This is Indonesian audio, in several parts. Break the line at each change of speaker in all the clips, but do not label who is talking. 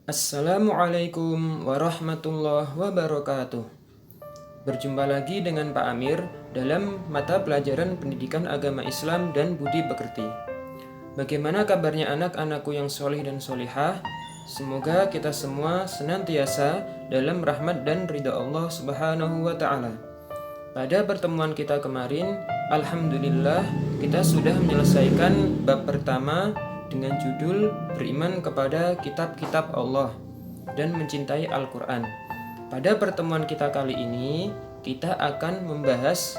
Assalamualaikum warahmatullahi wabarakatuh. Berjumpa lagi dengan Pak Amir dalam mata pelajaran Pendidikan Agama Islam dan Budi Pekerti. Bagaimana kabarnya anak-anakku yang solih dan solihah? Semoga kita semua senantiasa dalam rahmat dan ridha Allah Subhanahu wa Ta'ala. Pada pertemuan kita kemarin, alhamdulillah kita sudah menyelesaikan bab pertama dengan judul Beriman kepada kitab-kitab Allah dan mencintai Al-Quran. Pada pertemuan kita kali ini, kita akan membahas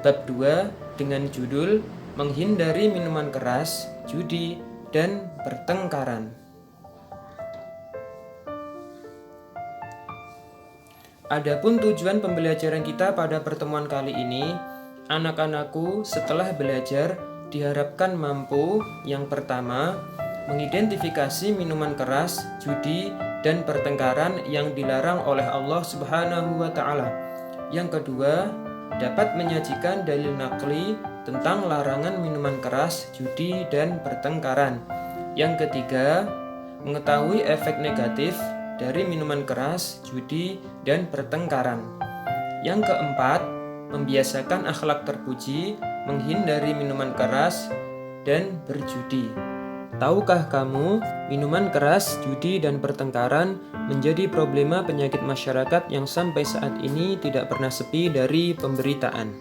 bab 2 dengan judul Menghindari minuman keras, judi, dan pertengkaran. Adapun tujuan pembelajaran kita pada pertemuan kali ini, anak-anakku setelah belajar diharapkan mampu yang pertama, mengidentifikasi minuman keras, judi, dan pertengkaran yang dilarang oleh Allah Subhanahu wa Ta'ala. Yang kedua, dapat menyajikan dalil nakli tentang larangan minuman keras, judi, dan pertengkaran. Yang ketiga, mengetahui efek negatif dari minuman keras, judi, dan pertengkaran. Yang keempat, membiasakan akhlak terpuji, menghindari minuman keras, dan berjudi. Tahukah kamu, minuman keras, judi, dan pertengkaran menjadi problema penyakit masyarakat yang sampai saat ini tidak pernah sepi dari pemberitaan.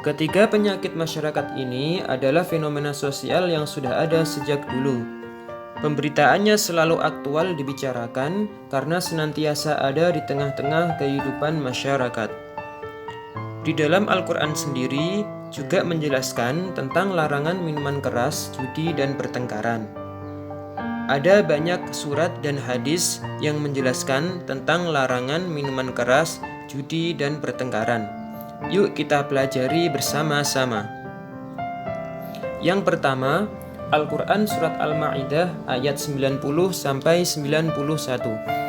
Ketiga penyakit masyarakat ini adalah fenomena sosial yang sudah ada sejak dulu. Pemberitaannya selalu aktual dibicarakan karena senantiasa ada di tengah-tengah kehidupan masyarakat. Di dalam Al-Quran sendiri juga menjelaskan tentang larangan minuman keras, judi, dan pertengkaran. Ada banyak surat dan hadis yang menjelaskan tentang larangan minuman keras, judi, dan pertengkaran. Yuk kita pelajari bersama-sama. Yang pertama, Al-Quran Surat Al-Ma'idah ayat 90-91.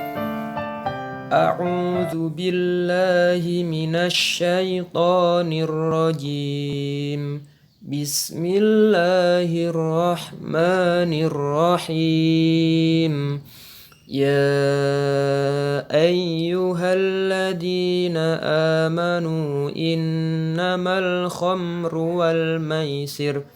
A'udzu billahi minasyaitonir rajim. Bismillahirrahmanirrahim. Ya ayyuhalladzina amanu innamal khamru wal maisir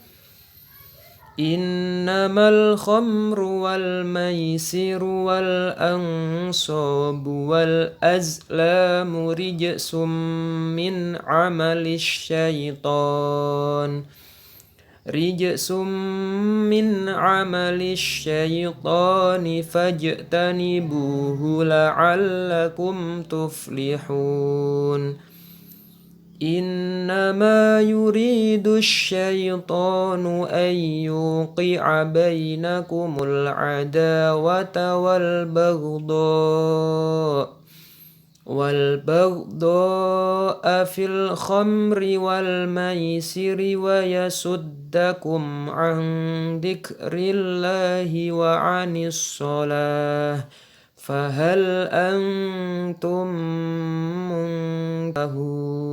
Innamal khamru wal maisiru wal ansabu wal azlamu rijsum min amalis syaitan fajtanibuhu la'allakum tuflihun. Innama yuridu syaitanu an yuqi'a bainakumul adawata wal baghdha'a fil khamri wal maisiri wa yasuddakum an dzikrillahi wa 'anis shalah fahal antum muntahun.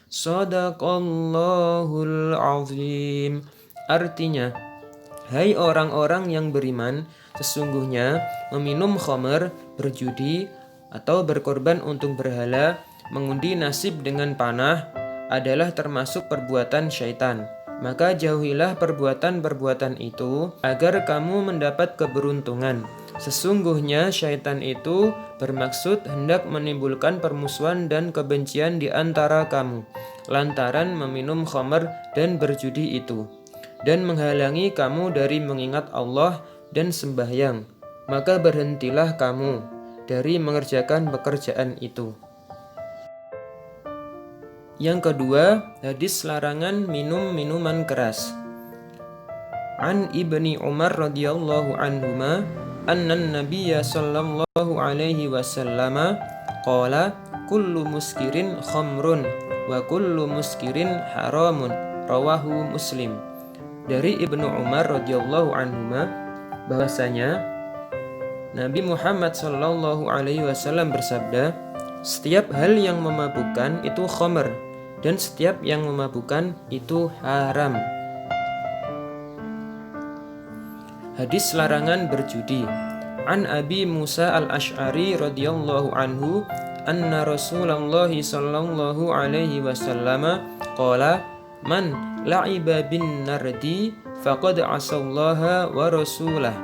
Shadaqallahul azim. Artinya, hai orang-orang yang beriman, sesungguhnya meminum khamr, berjudi, atau berkorban untuk berhala, mengundi nasib dengan panah adalah termasuk perbuatan syaitan. Maka jauhilah perbuatan-perbuatan itu agar kamu mendapat keberuntungan. Sesungguhnya syaitan itu bermaksud hendak menimbulkan permusuhan dan kebencian di antara kamu lantaran meminum khamr dan berjudi itu, dan menghalangi kamu dari mengingat Allah dan sembahyang. Maka berhentilah kamu dari mengerjakan pekerjaan itu. Yang kedua, hadis larangan minum minuman keras. An Ibni Umar radhiyallahu anhuma annan nabiyya sallallahu alaihi wasallam qala kullu muskirin khamrun wa kullu muskirin haramun, rawahu Muslim. Dari Ibnu Umar radhiyallahu anhuma bahwasanya Nabi Muhammad sallallahu alaihi wasallam bersabda, setiap hal yang memabukkan itu khamr dan setiap yang memabukkan itu haram. Hadis larangan berjudi. An Abi Musa al-Ash'ari radhiyallahu anhu anna Rasulullah sallallahu alaihi wasallam qala man la'iba bin nardi faqad asallaha wa rasulah.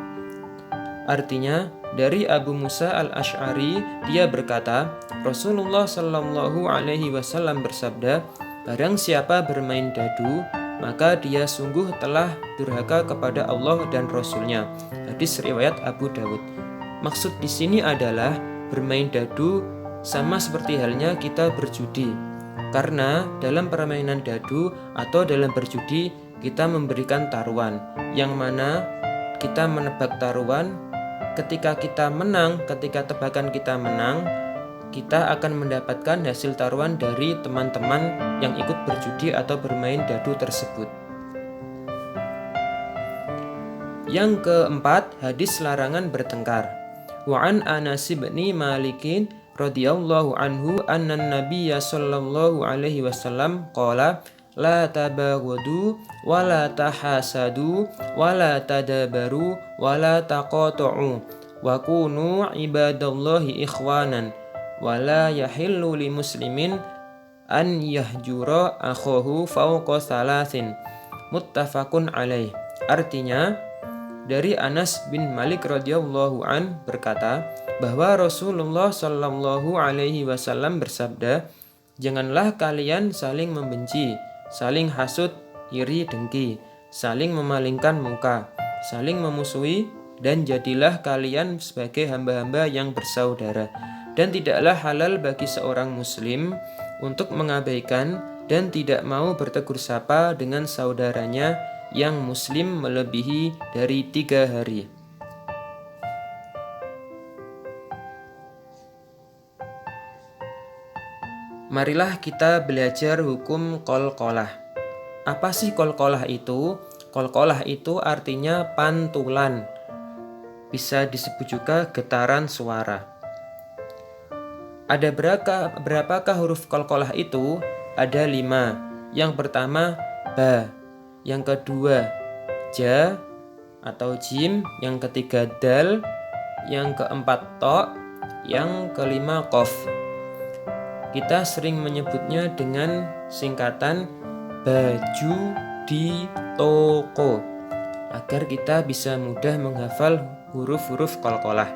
Artinya, dari Abu Musa al-Ash'ari, dia berkata, Rasulullah sallallahu alaihi wasallam bersabda, barang siapa bermain dadu, maka dia sungguh telah durhaka kepada Allah dan Rasulnya. Hadis riwayat Abu Dawud. Maksud di sini adalah bermain dadu sama seperti halnya kita berjudi. Karena dalam permainan dadu atau dalam berjudi kita memberikan taruhan, yang mana kita menebak taruhan. Ketika kita menang, ketika tebakan kita menang, kita akan mendapatkan hasil taruhan dari teman-teman yang ikut berjudi atau bermain dadu tersebut. Yang keempat, hadis larangan bertengkar. Wa an Anas bin Malikin radhiyallahu anhu anna Nabiyya sallallahu alaihi wasallam qala la tabaghadu wa la tahasadu wa la tadabaru wa la taqatu'u wa kunu ibadallahi ikhwanan wa la yahillu li muslimin an yahjura akhahu fawqa salasin. Muttafaqun alaih. Artinya, dari Anas bin Malik radhiyallahu an berkata bahwa Rasulullah sallallahu alaihi wasallam bersabda, janganlah kalian saling membenci, saling hasut, iri, dengki, saling memalingkan muka, saling memusuhi, dan jadilah kalian sebagai hamba-hamba yang bersaudara. Dan tidaklah halal bagi seorang muslim untuk mengabaikan dan tidak mau bertegur sapa dengan saudaranya yang muslim melebihi dari 3 hari. Marilah kita belajar hukum qalqalah. Apa sih qalqalah itu? Qalqalah itu artinya pantulan. Bisa disebut juga getaran suara. Ada berapakah huruf qalqalah itu? Ada 5. Yang pertama ba, yang kedua ja atau jim, yang ketiga dal, yang keempat to, yang kelima qaf. Kita sering menyebutnya dengan singkatan baju di toko agar kita bisa mudah menghafal huruf-huruf qalqalah.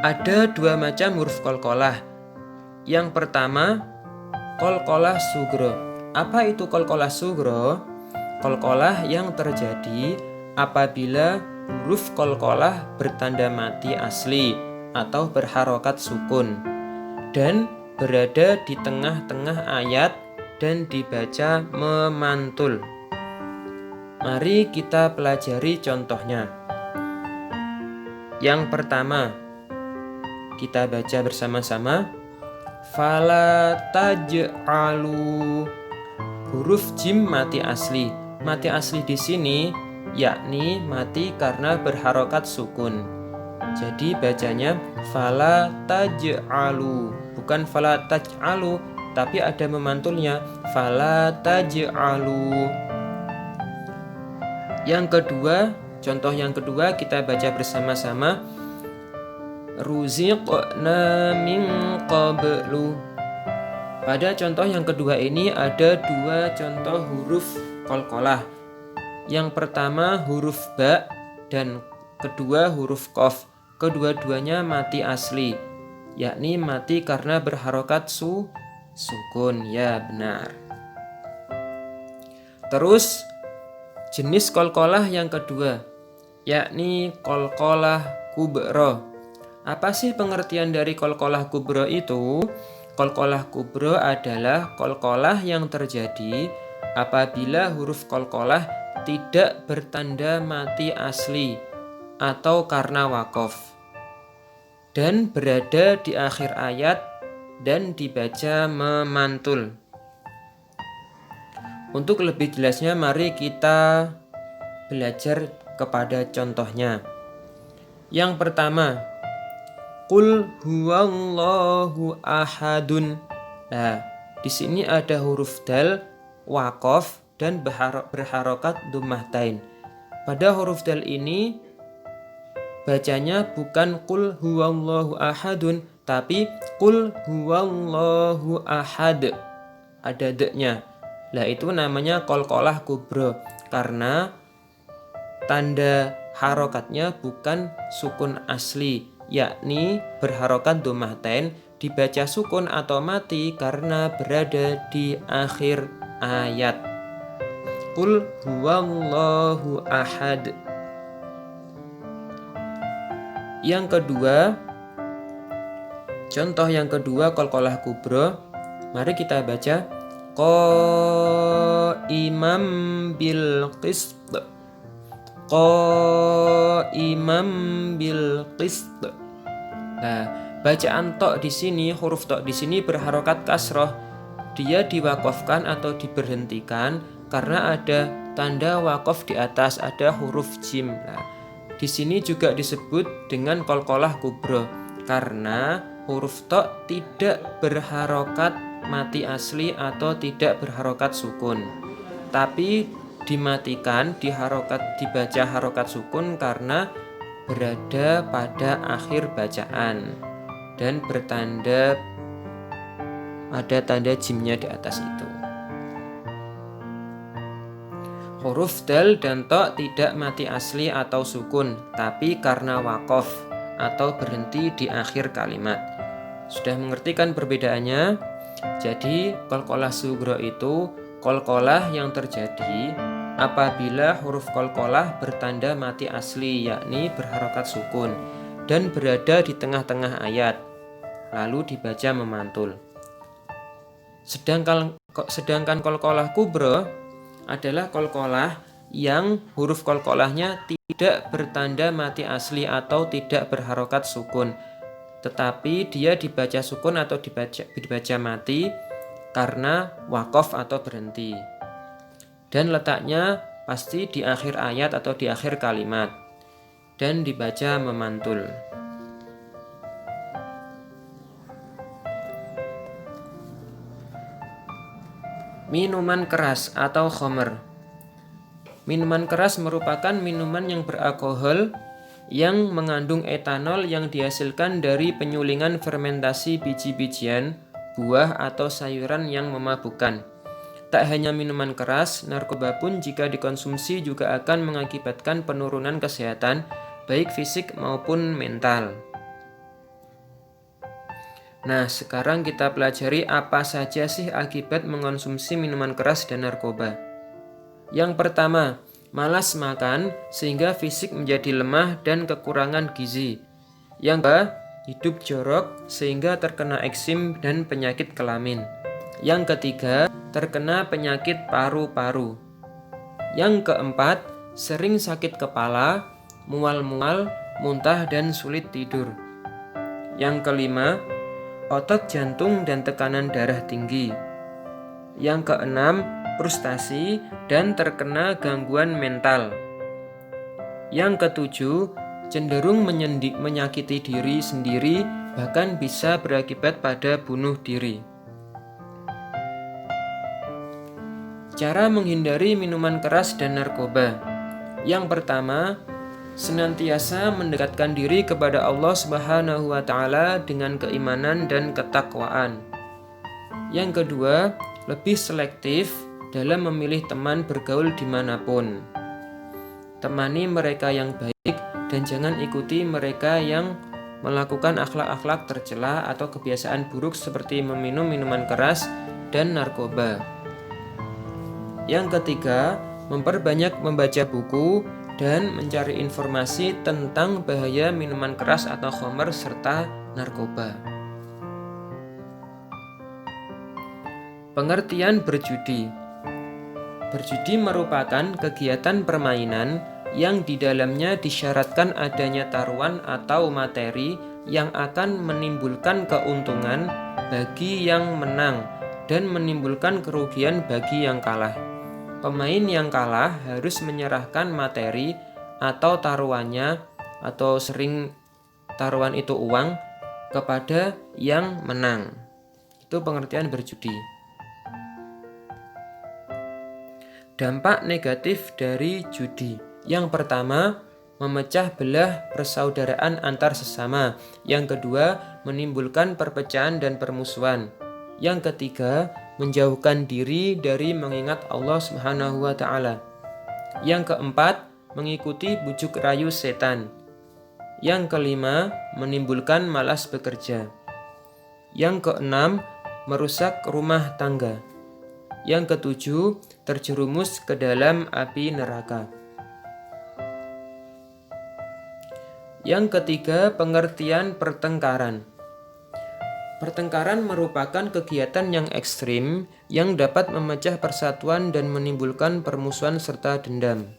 Ada 2 macam huruf qalqalah. Yang pertama, qalqalah sugro. Apa itu qalqalah sugro? Qalqalah yang terjadi apabila huruf qalqalah bertanda mati asli atau berharokat sukun dan berada di tengah-tengah ayat dan dibaca memantul. Mari kita pelajari contohnya. Yang pertama, kita baca bersama-sama. Fala taj'alu. Huruf jim mati asli. Mati asli di sini yakni mati karena berharokat sukun. Jadi bacanya fala taj'alu, bukan fala taj'alu, tapi ada memantulnya fala taj'alu. Yang kedua, contoh yang kedua kita baca bersama-sama. Ruziqna min qablu. Pada contoh yang kedua ini ada 2 contoh huruf qalqalah. Yang pertama huruf ba dan kedua huruf qaf. Kedua-duanya mati asli, yakni mati karena berharokat sukun. Ya, benar. Terus jenis qalqalah yang kedua, yakni qalqalah kubra. Apa sih pengertian dari qalqalah kubra itu? Qalqalah kubra adalah qalqalah yang terjadi apabila huruf qalqalah tidak bertanda mati asli atau karena waqaf dan berada di akhir ayat dan dibaca memantul. Untuk lebih jelasnya mari kita belajar kepada contohnya. Yang pertama, Qul huwallahu ahadun. Nah, di sini ada huruf dal, waqaf dan berharokat dhammahtain. Pada huruf dal ini bacanya bukan qul huwallahu ahadun, tapi qul huwallahu ahad. Ada d-nya. Lah itu namanya qalqalah kubra karena tanda harokatnya bukan sukun asli, yakni berharokat dhammatain, dibaca sukun atau mati karena berada di akhir ayat. Qul huwallahu ahad. Yang kedua, contoh yang kedua qalqalah kubra. Mari kita baca qaimam bil qist. Qaimam bil qist. Nah, bacaan tok di sini, huruf tok di sini berharokat kasroh. Dia diwakafkan atau diberhentikan karena ada tanda wakaf di atas, ada huruf jim. Nah, di sini juga disebut dengan qalqalah kubra karena huruf tok tidak berharokat mati asli atau tidak berharokat sukun, tapi dimatikan dibaca harokat sukun karena berada pada akhir bacaan dan bertanda ada tanda jimnya di atas itu. Huruf dal dan tok tidak mati asli atau sukun, tapi karena wakaf atau berhenti di akhir kalimat. Sudah mengerti kan perbedaannya? Jadi qalqalah sughra itu qalqalah yang terjadi apabila huruf qalqalah bertanda mati asli, yakni berharokat sukun dan berada di tengah-tengah ayat, lalu dibaca memantul. Sedangkan qalqalah kubra adalah qalqalah yang huruf qalqalahnya tidak bertanda mati asli atau tidak berharokat sukun, tetapi dia dibaca sukun atau dibaca mati karena wakaf atau berhenti, dan letaknya pasti di akhir ayat atau di akhir kalimat dan dibaca memantul. Minuman keras atau khamr. Minuman keras merupakan minuman yang beralkohol yang mengandung etanol yang dihasilkan dari penyulingan fermentasi biji-bijian, buah atau sayuran yang memabukkan. Tak hanya minuman keras, narkoba pun jika dikonsumsi juga akan mengakibatkan penurunan kesehatan baik fisik maupun mental. Nah, sekarang kita pelajari apa saja sih akibat mengonsumsi minuman keras dan narkoba. Yang pertama, malas makan sehingga fisik menjadi lemah dan kekurangan gizi. Yang kedua, hidup jorok sehingga terkena eksim dan penyakit kelamin. Yang ketiga, terkena penyakit paru-paru. Yang keempat, sering sakit kepala, mual-mual, muntah dan sulit tidur. Yang kelima, otot jantung dan tekanan darah tinggi. Yang keenam, frustasi dan terkena gangguan mental. Yang ketujuh, cenderung menyakiti diri sendiri, bahkan bisa berakibat pada bunuh diri. Cara menghindari minuman keras dan narkoba. Yang pertama, senantiasa mendekatkan diri kepada Allah Subhanahu wa Ta'ala dengan keimanan dan ketakwaan. Yang kedua, lebih selektif dalam memilih teman bergaul dimanapun. Temani mereka yang baik dan jangan ikuti mereka yang melakukan akhlak-akhlak tercela atau kebiasaan buruk seperti meminum minuman keras dan narkoba. Yang ketiga, memperbanyak membaca buku dan mencari informasi tentang bahaya minuman keras atau khamr serta narkoba. Pengertian berjudi. Berjudi merupakan kegiatan permainan yang di dalamnya disyaratkan adanya taruhan atau materi yang akan menimbulkan keuntungan bagi yang menang dan menimbulkan kerugian bagi yang kalah. Pemain yang kalah harus menyerahkan materi atau taruhannya, atau sering taruhan itu uang, kepada yang menang. Itu pengertian berjudi. Dampak negatif dari judi. Yang pertama, memecah belah persaudaraan antar sesama. Yang kedua, menimbulkan perpecahan dan permusuhan. Yang ketiga, menjauhkan diri dari mengingat Allah Subhanahu wa taala. Yang keempat, mengikuti bujuk rayu setan. Yang kelima, menimbulkan malas bekerja. Yang keenam, merusak rumah tangga. Yang ketujuh, terjerumus ke dalam api neraka. Yang ketiga, pengertian pertengkaran. Pertengkaran merupakan kegiatan yang ekstrim yang dapat memecah persatuan dan menimbulkan permusuhan serta dendam.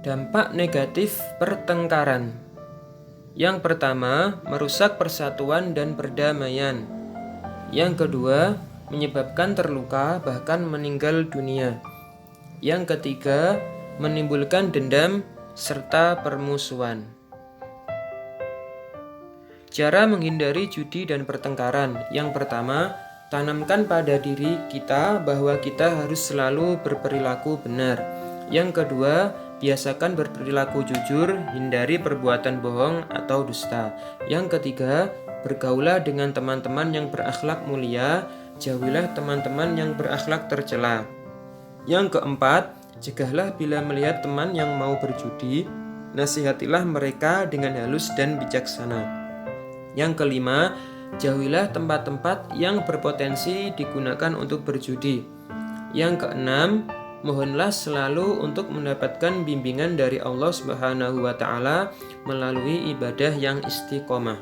Dampak negatif pertengkaran. Yang pertama, merusak persatuan dan perdamaian. Yang kedua, menyebabkan terluka bahkan meninggal dunia. Yang ketiga, menimbulkan dendam serta permusuhan. Cara menghindari judi dan pertengkaran. Yang pertama, tanamkan pada diri kita bahwa kita harus selalu berperilaku benar. Yang kedua, biasakan berperilaku jujur, hindari perbuatan bohong atau dusta. Yang ketiga, bergaulah dengan teman-teman yang berakhlak mulia, jauhilah teman-teman yang berakhlak tercela. Yang keempat, cegahlah bila melihat teman yang mau berjudi, nasihatilah mereka dengan halus dan bijaksana. Yang kelima, jauhilah tempat-tempat yang berpotensi digunakan untuk berjudi. Yang keenam, mohonlah selalu untuk mendapatkan bimbingan dari Allah Subhanahu wa taala melalui ibadah yang istiqomah.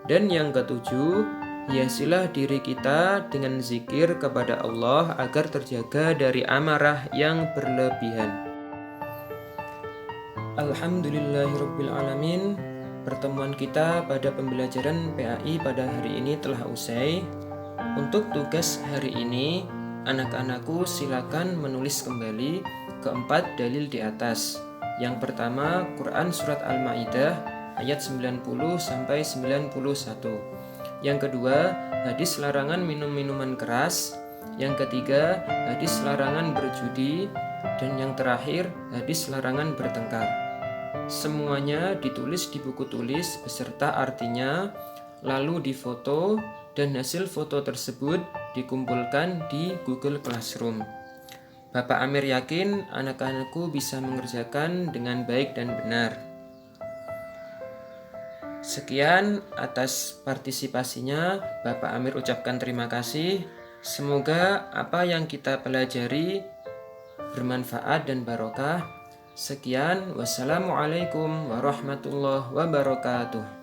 Dan yang ketujuh, hiasilah diri kita dengan zikir kepada Allah agar terjaga dari amarah yang berlebihan. Alhamdulillahirabbil alamin. Pertemuan kita pada pembelajaran PAI pada hari ini telah usai. Untuk tugas hari ini, anak-anakku silakan menulis kembali keempat dalil di atas. Yang pertama, Quran Surat Al-Ma'idah ayat 90-91. Yang kedua, hadis larangan minum minuman keras. Yang ketiga, hadis larangan berjudi. Dan yang terakhir, hadis larangan bertengkar. Semuanya ditulis di buku tulis beserta artinya, lalu difoto, dan hasil foto tersebut dikumpulkan di Google Classroom. Bapak Amir yakin anak-anakku bisa mengerjakan dengan baik dan benar. Sekian atas partisipasinya, Bapak Amir ucapkan terima kasih. Semoga apa yang kita pelajari bermanfaat dan barokah. Sekian, wassalamualaikum warahmatullahi wabarakatuh.